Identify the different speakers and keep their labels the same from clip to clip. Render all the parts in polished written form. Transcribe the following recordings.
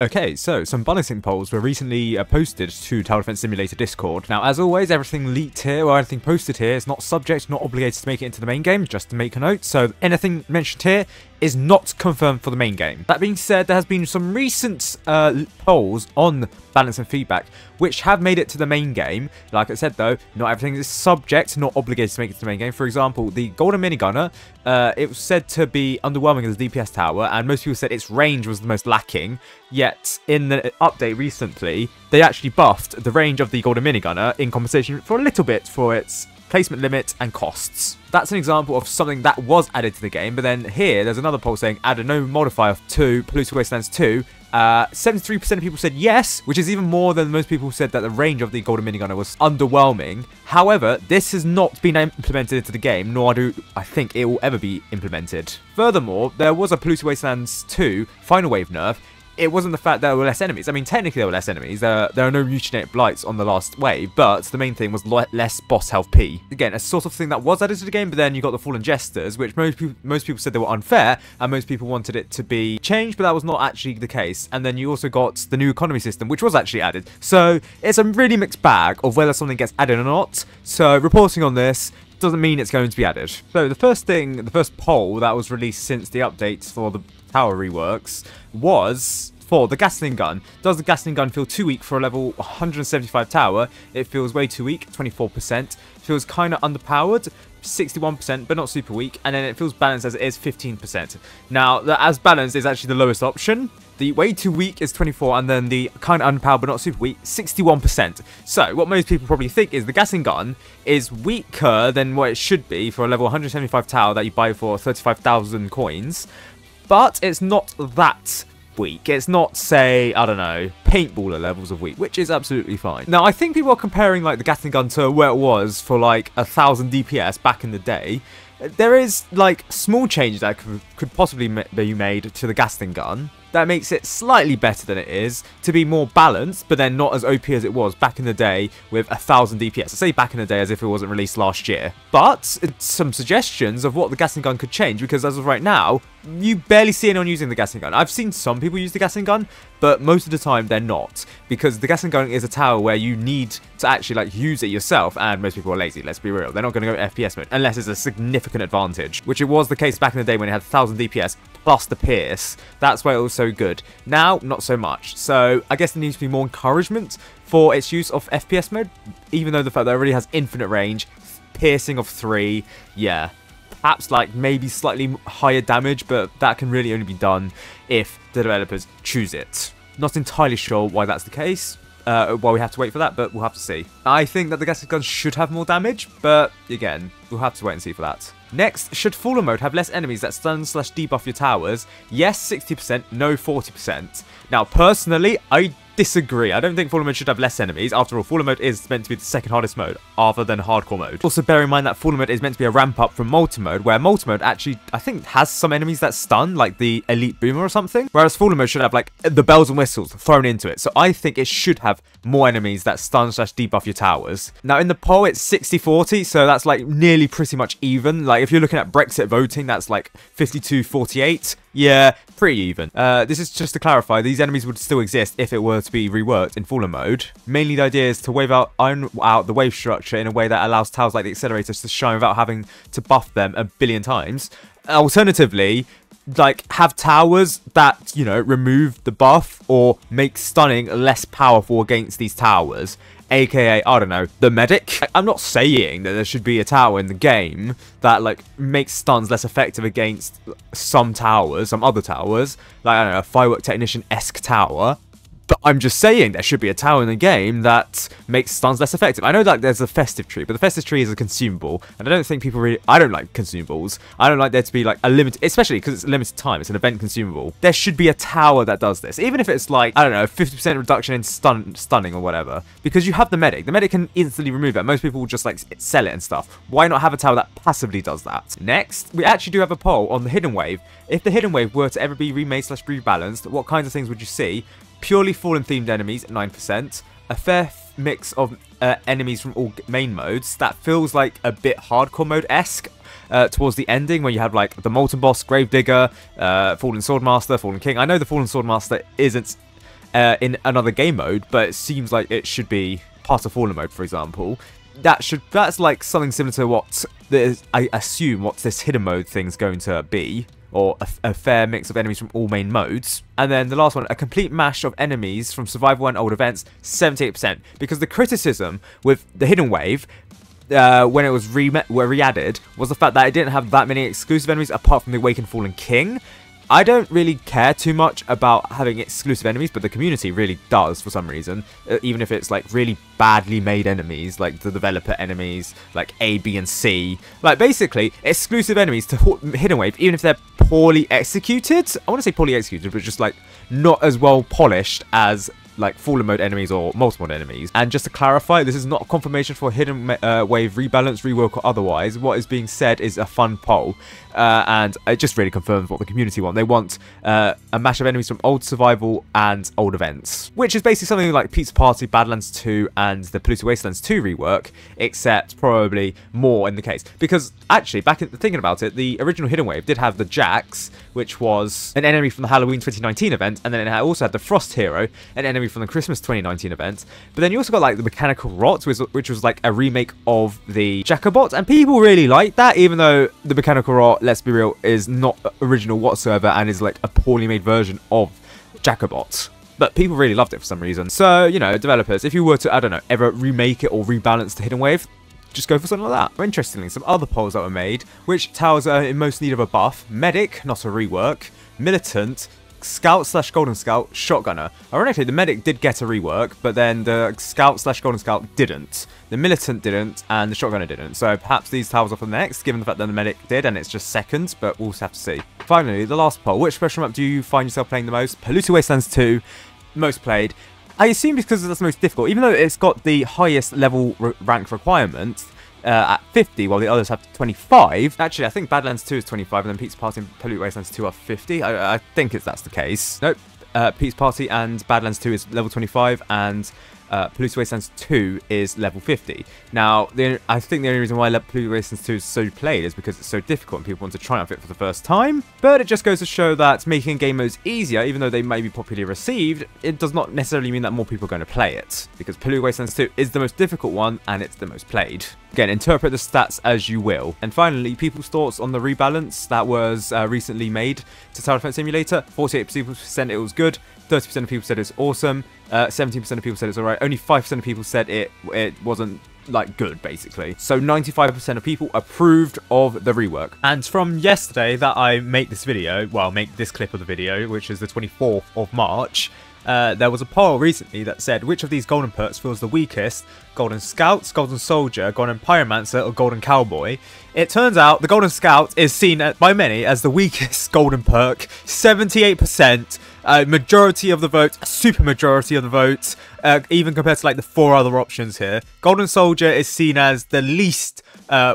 Speaker 1: Okay, so some balancing polls were recently posted to Tower Defense Simulator Discord. Now, as always, everything leaked here or anything posted here is not subject, not obligated to make it into the main game, just to make a note. So anything mentioned here is not confirmed for the main game. That being said, there has been some recent polls on balance and feedback, which have made it to the main game. Like I said, though, not everything is subject, not obligated to make it to the main game. For example, the Golden Minigunner, it was said to be underwhelming as a DPS tower, and most people said its range was the most lacking. Yet, in the update recently, they actually buffed the range of the Golden Minigunner in compensation for a little bit for its placement limit and costs. That's an example of something that was added to the game, but then here, there's another poll saying add a no modifier to Polluted Wastelands 2. 73% of people said yes, which is even more than most people said that the range of the Golden Minigunner was underwhelming. However, this has not been implemented into the game, nor do I think it will ever be implemented. Furthermore, there was a Polluted Wastelands 2 final wave nerf. It wasn't the fact that there were less enemies. I mean, technically there were less enemies. There are no mutilated blights on the last wave, but the main thing was less boss health P. Again, a sort of thing that was added to the game, but then you got the Fallen Jesters, which most people said they were unfair, and most people wanted it to be changed, but that was not actually the case. And then you also got the new economy system, which was actually added. So it's a really mixed bag of whether something gets added or not. So reporting on this doesn't mean it's going to be added. So the first poll that was released since the updates for the tower reworks was for the Gatling gun. Does the Gatling gun feel too weak for a level 175 tower? It feels way too weak, 24%. Feels kind of underpowered, 61%, but not super weak. And then it feels balanced as it is, 15%. Now, the as balanced is actually the lowest option. The way too weak is 24, and then the kind of underpowered but not super weak, 61%. So, what most people probably think is the Gatling gun is weaker than what it should be for a level 175 tower that you buy for 35,000 coins. But it's not that weak. It's not, say, I don't know, paintballer levels of weak, which is absolutely fine. Now, I think people are comparing, like, the Gatling gun to where it was for, like, 1,000 DPS back in the day. There is, like, small changes that could possibly be made to the Gatling gun that makes it slightly better than it is, to be more balanced, but then not as OP as it was back in the day with 1,000 DPS. I say back in the day as if it wasn't released last year. But some suggestions of what the Gatling gun could change, because as of right now, you barely see anyone using the Gatling gun. I've seen some people use the Gatling gun, but most of the time they're not, because the Gatling gun is a tower where you need to actually like use it yourself, and most people are lazy, let's be real. They're not going to go FPS mode unless it's a significant advantage, which it was the case back in the day when it had 1,000 DPS plus the pierce. That's why it was so good. Now, not so much. So I guess there needs to be more encouragement for its use of FPS mode, even though the fact that it already has infinite range, piercing of 3, yeah. Perhaps like maybe slightly higher damage, but that can really only be done if the developers choose it. Not entirely sure why that's the case. Well, we have to wait for that, but we'll have to see. I think that the Gatling gun should have more damage, but again, we'll have to wait and see for that. Next, should Fallen mode have less enemies that stun/debuff your towers? Yes, 60%, no, 40%. Now, personally, I disagree. I don't think Fallen mode should have less enemies. After all, Fallen mode is meant to be the second hardest mode, other than hardcore mode. Also, bear in mind that Fallen mode is meant to be a ramp up from multi-mode, where multi-mode actually, I think, has some enemies that stun, like the Elite Boomer or something, whereas Fallen mode should have, like, the bells and whistles thrown into it. So I think it should have more enemies that stun/debuff your towers. Now, in the poll, it's 60-40, so that's, like, nearly pretty much even. Like, if you're looking at Brexit voting, that's, like, 52-48. Yeah, pretty even. This is just to clarify, these enemies would still exist if it were to be reworked in Fallen mode. Mainly the idea is to iron out the wave structure in a way that allows towers like the accelerators to shine without having to buff them a billion times. Alternatively, like, have towers that, you know, remove the buff or make stunning less powerful against these towers. AKA, I don't know, the medic. I'm not saying that there should be a tower in the game that, like, makes stuns less effective against some towers, some other towers. Like, I don't know, a firework technician-esque tower. But I'm just saying there should be a tower in the game that makes stuns less effective. I know that there's a festive tree, but the festive tree is a consumable, and I don't think people really... I don't like consumables. I don't like there to be, like, a limit, especially because it's a limited time. It's an event consumable. There should be a tower that does this, even if it's, like, I don't know, 50% reduction in stunning or whatever. Because you have the medic. The medic can instantly remove it. Most people will just, like, sell it and stuff. Why not have a tower that passively does that? Next, we actually do have a poll on the Hidden Wave. If the Hidden Wave were to ever be remade/rebalanced, what kinds of things would you see? Purely Fallen themed enemies at 9%, a fair mix of enemies from all main modes. That feels like a bit hardcore mode-esque towards the ending, where you have like the Molten Boss, Gravedigger, Fallen Swordmaster, Fallen King. I know the Fallen Swordmaster isn't in another game mode, but it seems like it should be part of Fallen mode, for example. That's like something similar to what I assume what this hidden mode thing's going to be, or a fair mix of enemies from all main modes. And then the last one, a complete mash of enemies from survival and old events, 78%. Because the criticism with the hidden wave, when it was re-added, was the fact that it didn't have that many exclusive enemies apart from the Awakened Fallen King. I don't really care too much about having exclusive enemies, but the community really does for some reason. Even if it's like really badly made enemies, like the developer enemies, like A, B, and C. Like basically, exclusive enemies to Hidden Wave, even if they're poorly executed. I want to say poorly executed, but just like not as well polished as like Fallen mode enemies or multi-mode enemies. And just to clarify, this is not a confirmation for Hidden Wave rebalance, rework, or otherwise. What is being said is a fun poll, and it just really confirms what the community want. They want a mash of enemies from old survival and old events, which is basically something like Pizza Party, Badlands 2, and the Polluted Wastelands 2 rework, except probably more in the case. Because actually, thinking about it, the original Hidden Wave did have the Jax, which was an enemy from the Halloween 2019 event, and then it also had the Frost Hero, an enemy from the Christmas 2019 event. But then you also got like the Mechanical Rot, which was like a remake of the Jacobot, and people really liked that, even though the Mechanical Rot, let's be real, is not original whatsoever and is like a poorly made version of Jacobot. But people really loved it for some reason. So, you know, developers, if you were to, I don't know, ever remake it or rebalance the Hidden Wave, just go for something like that. Interestingly, some other polls that were made, which towers are in most need of a buff: Medic, not a rework; Militant; Scout/Golden Scout; Shotgunner. Ironically, the Medic did get a rework, but then the Scout/Golden Scout didn't. The Militant didn't, and the Shotgunner didn't. So perhaps these towers are for the next, given the fact that the Medic did, and it's just second, but we'll have to see. Finally, the last poll: which special map do you find yourself playing the most? Polluted Wastelands 2, most played. I assume because that's the most difficult, even though it's got the highest level rank requirement at 50, while the others have 25. Actually, I think Badlands 2 is 25, and then Pizza Party and Polluted Wastelands 2 are 50. I think that's the case. Nope. Pizza Party and Badlands 2 is level 25, and Polluted Wastelands 2 is level 50. Now, I think the only reason why Polluted Wastelands 2 is so played is because it's so difficult and people want to triumph it for the first time. But it just goes to show that making game modes easier, even though they may be popularly received, it does not necessarily mean that more people are going to play it. Because Polluted Wastelands 2 is the most difficult one, and it's the most played. Again, interpret the stats as you will. And finally, people's thoughts on the rebalance that was recently made to Tower Defense Simulator. 48% it was good, 30% of people said it's awesome, 17% of people said it's alright, only 5% of people said it wasn't like good, basically. So 95% of people approved of the rework. And from yesterday that I make this video, well, make this clip of the video, which is the 24th of March, there was a poll recently that said which of these golden perks feels the weakest: Golden Scouts, Golden Soldier, Golden Pyromancer, or Golden Cowboy. It turns out the Golden Scout is seen by many as the weakest golden perk. 78%, majority of the votes, super majority of the votes, even compared to like the 4 other options here. Golden Soldier is seen as the least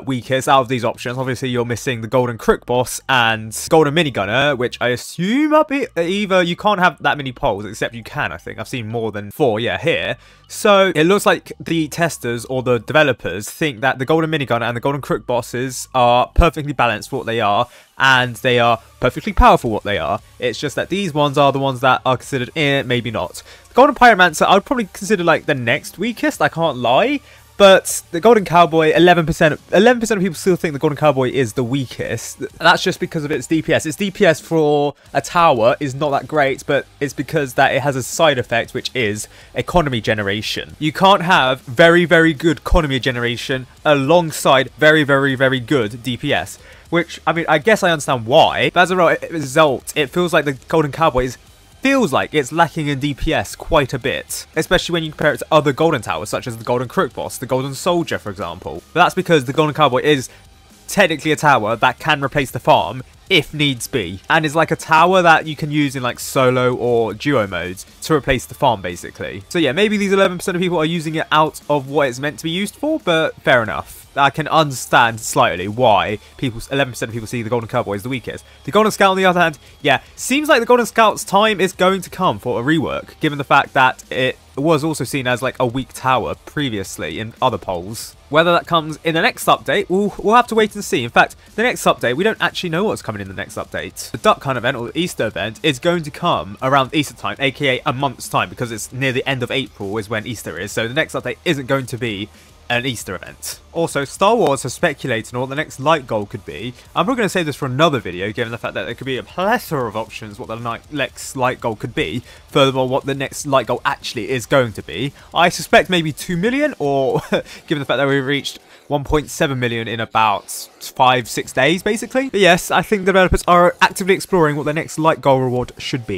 Speaker 1: weakest out of these options. Obviously, you're missing the Golden Crook Boss and Golden Minigunner, which I assume up either you can't have that many polls, except you can, I think. I've seen more than 4, yeah, here. So it looks like the testers or the developers think that the Golden Minigunner and the Golden Crook Bosses are perfectly balanced for what they are, and they are perfectly powerful what they are. It's just that these ones are the ones that are considered maybe not. The Golden Pyromancer I would probably consider like the next weakest, I can't lie. But the Golden Cowboy, 11% of people still think the Golden Cowboy is the weakest. That's just because of its DPS. Its DPS for a tower is not that great, but it's because that it has a side effect, which is economy generation. You can't have very, very good economy generation alongside very, very, very good DPS. Which, I mean, I guess I understand why. But as a result, it feels like the Golden Cowboy feels like it's lacking in DPS quite a bit, especially when you compare it to other golden towers such as the Golden Crook Boss, the Golden Soldier, for example. But that's because the Golden Cowboy is technically a tower that can replace the farm if needs be, and is like a tower that you can use in like solo or duo modes to replace the farm, basically. So yeah, maybe these 11% of people are using it out of what it's meant to be used for, but fair enough. I can understand slightly why 11% of people see the Golden Cowboy as the weakest. The Golden Scout, on the other hand, yeah, seems like the Golden Scout's time is going to come for a rework, given the fact that it was also seen as like a weak tower previously in other polls. Whether that comes in the next update, we'll have to wait and see. In fact, the next update, we don't actually know what's coming in the next update. The Duck Hunt event, or the Easter event, is going to come around Easter time, aka a month's time, because it's near the end of April is when Easter is. So the next update isn't going to be an Easter event. Also, Star Wars has speculated on what the next light goal could be. I'm probably going to save this for another video, given the fact that there could be a plethora of options what the next light goal could be. Furthermore, what the next light goal actually is going to be. I suspect maybe 2 million, or given the fact that we've reached 1.7 million in about 5-6 days, basically. But yes, I think developers are actively exploring what the next light goal reward should be.